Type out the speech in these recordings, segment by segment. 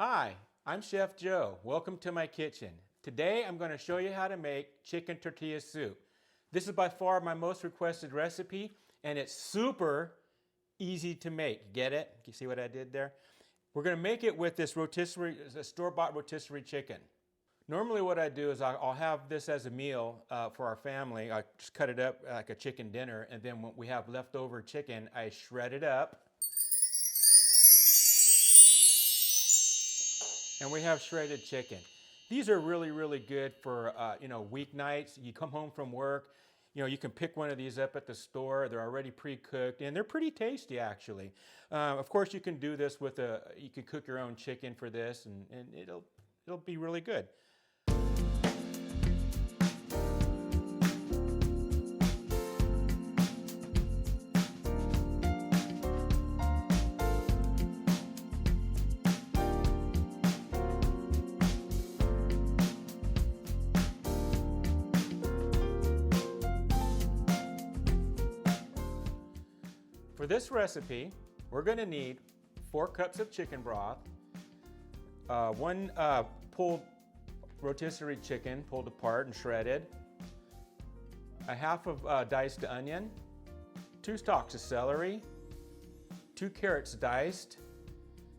Hi, I'm Chef Joe. Welcome to my kitchen. Today I'm going to show you how to make chicken tortilla soup. This is by far my most requested recipe and it's super easy to make. Get it? You see what I did there? We're going to make it with this rotisserie, store-bought rotisserie chicken. Normally what I do is I'll have this as a meal for our family. I just cut it up like a chicken dinner, and then when we have leftover chicken, I shred it up. And we have shredded chicken. These are really good for weeknights. You come home from work, you can pick one of these up at the store. They're already pre-cooked and they're pretty tasty actually. Of course you can do this with you can cook your own chicken for this and it'll be really good. For this recipe, we're going to need 4 cups of chicken broth, 1 pulled rotisserie chicken, pulled apart and shredded, a half of diced onion, 2 stalks of celery, 2 carrots diced.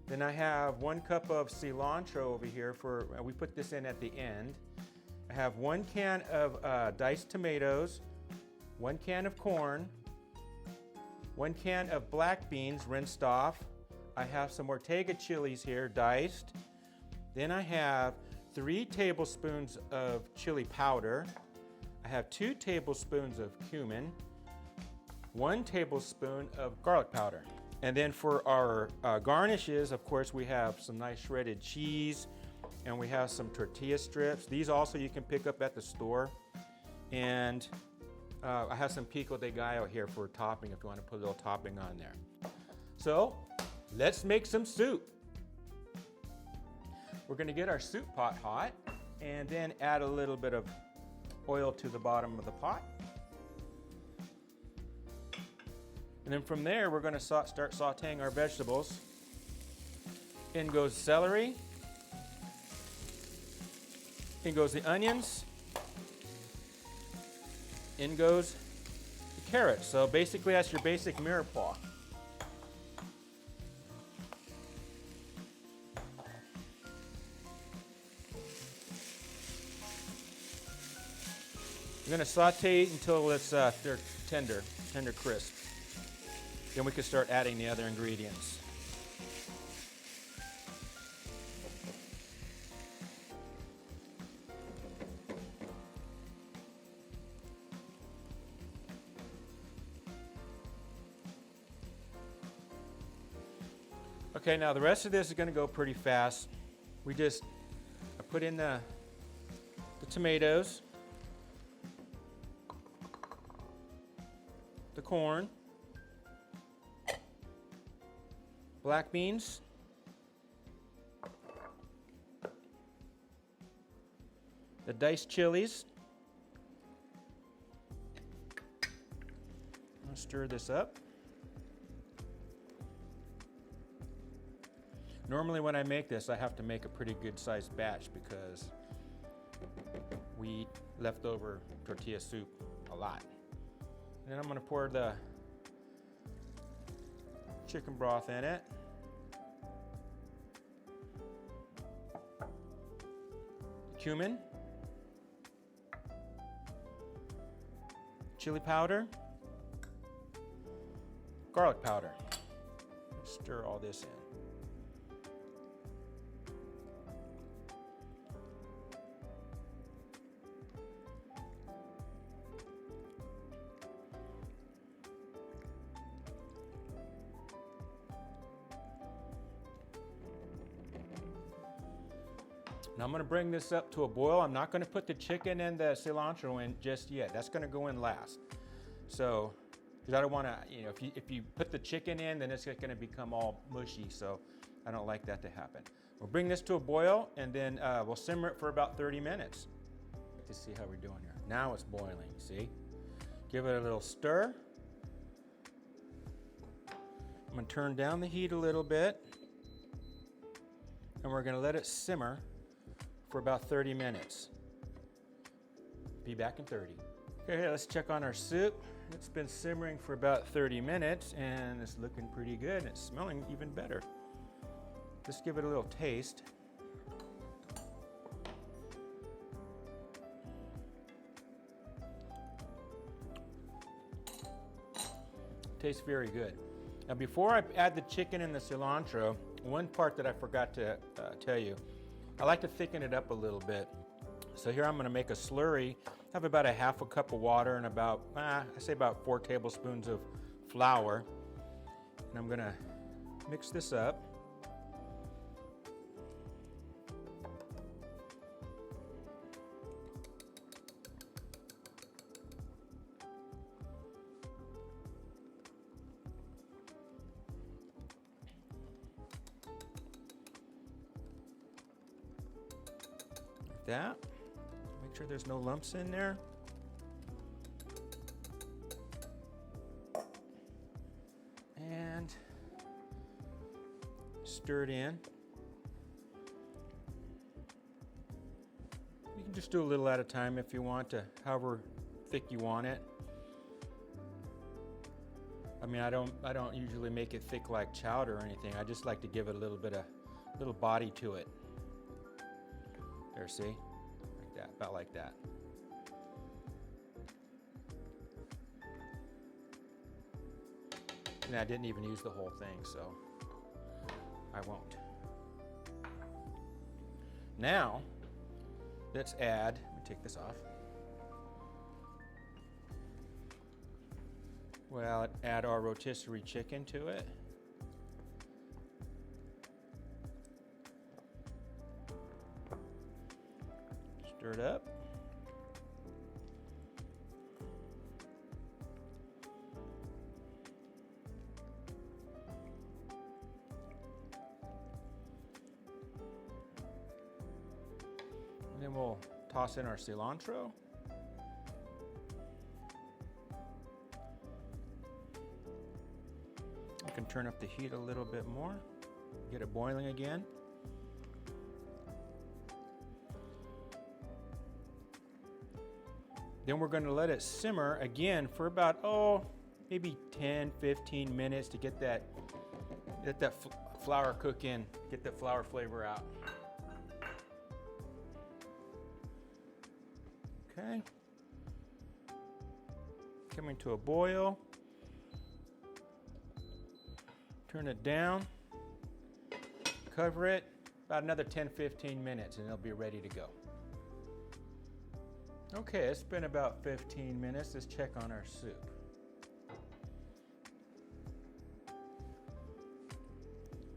Then I have 1 cup of cilantro over here we put this in at the end. I have 1 can of diced tomatoes, 1 can of corn, 1 can of black beans rinsed off. I have some Ortega chilies here diced. Then I have 3 tablespoons of chili powder. I have 2 tablespoons of cumin, 1 tablespoon of garlic powder. And then for our garnishes, of course, we have some nice shredded cheese and we have some tortilla strips. These also you can pick up at the store. And I have some Pico de Gallo here for topping if you want to put a little topping on there. So let's make some soup. We're going to get our soup pot hot and then add a little bit of oil to the bottom of the pot. And then from there we're going to start sauteing our vegetables. In goes celery. In goes the onions. In goes the carrots. So basically that's your basic mirepoix. We're going to saute until it's they're tender crisp. Then we can start adding the other ingredients. Okay, now the rest of this is going to go pretty fast. I put in the tomatoes, the corn, black beans, the diced chilies. I'll stir this up. Normally when I make this, I have to make a pretty good sized batch because we eat leftover tortilla soup a lot. And then I'm going to pour the chicken broth in it. Cumin. Chili powder. Garlic powder. Stir all this in. Now I'm going to bring this up to a boil. I'm not going to put the chicken and the cilantro in just yet. That's going to go in last. So, because I don't want to, if you put the chicken in, then it's going to become all mushy. So I don't like that to happen. We'll bring this to a boil and then we'll simmer it for about 30 minutes. Let's see how we're doing here. Now it's boiling, see? Give it a little stir. I'm going to turn down the heat a little bit. and we're going to let it simmer for about 30 minutes. Be back in 30. Okay, let's check on our soup. It's been simmering for about 30 minutes and it's looking pretty good and it's smelling even better. Just give it a little taste. Tastes very good. Now before I add the chicken and the cilantro, one part that I forgot to tell you, I like to thicken it up a little bit. So here I'm going to make a slurry. I have about a half a cup of water and about, I say about 4 tablespoons of flour. And I'm going to mix this up. That. Make sure there's no lumps in there. And stir it in. You can just do a little at a time if you want to, however thick you want it. I mean, I don't usually make it thick like chowder or anything. I just like to give it a little bit of little body to it. There, see? Like that, about like that. And I didn't even use the whole thing, so I won't. Now, let's add, let me take this off. Well, add our rotisserie chicken to it. Stir it up. And then we'll toss in our cilantro. I can turn up the heat a little bit more, get it boiling again. Then we're going to let it simmer again for about, maybe 10-15 minutes to get that flour cook in, get that flour flavor out. Okay. Coming to a boil. Turn it down. Cover it about another 10-15 minutes and it'll be ready to go. Okay, it's been about 15 minutes. Let's check on our soup.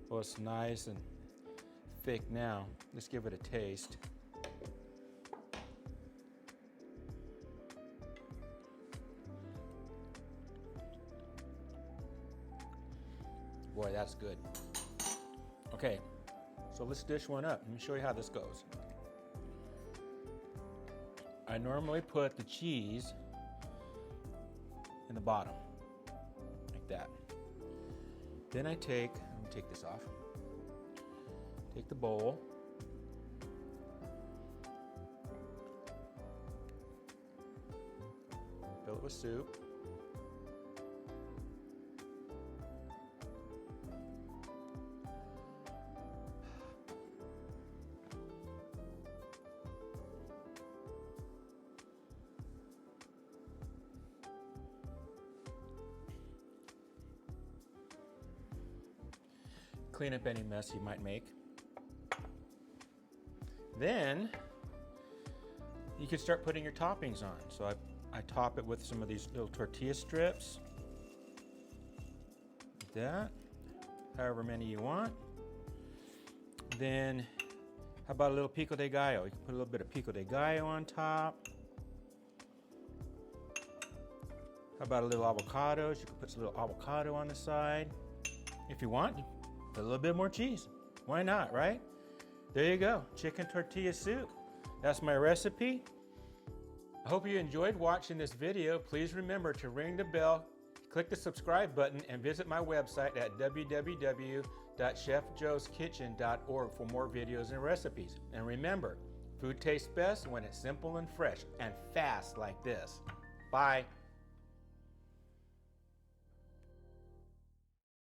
Well, it's nice and thick now. Let's give it a taste. Boy, that's good. Okay, so let's dish one up. Let me show you how this goes. I normally put the cheese in the bottom, like that. Then let me take this off. Take the bowl. Fill it with soup. Clean up any mess you might make. Then you can start putting your toppings on. So I top it with some of these little tortilla strips. Like that, however many you want. Then how about a little Pico de Gallo? You can put a little bit of Pico de Gallo on top. How about a little avocados? You can put some little avocado on the side. If you want, a little bit more cheese. Why not, right? There you go, chicken tortilla soup. That's my recipe. I hope you enjoyed watching this video. Please remember to ring the bell, Click the subscribe button and visit my website at www.chefjoeskitchen.org for more videos and recipes. And remember, food tastes best when it's simple and fresh and fast like this. Bye.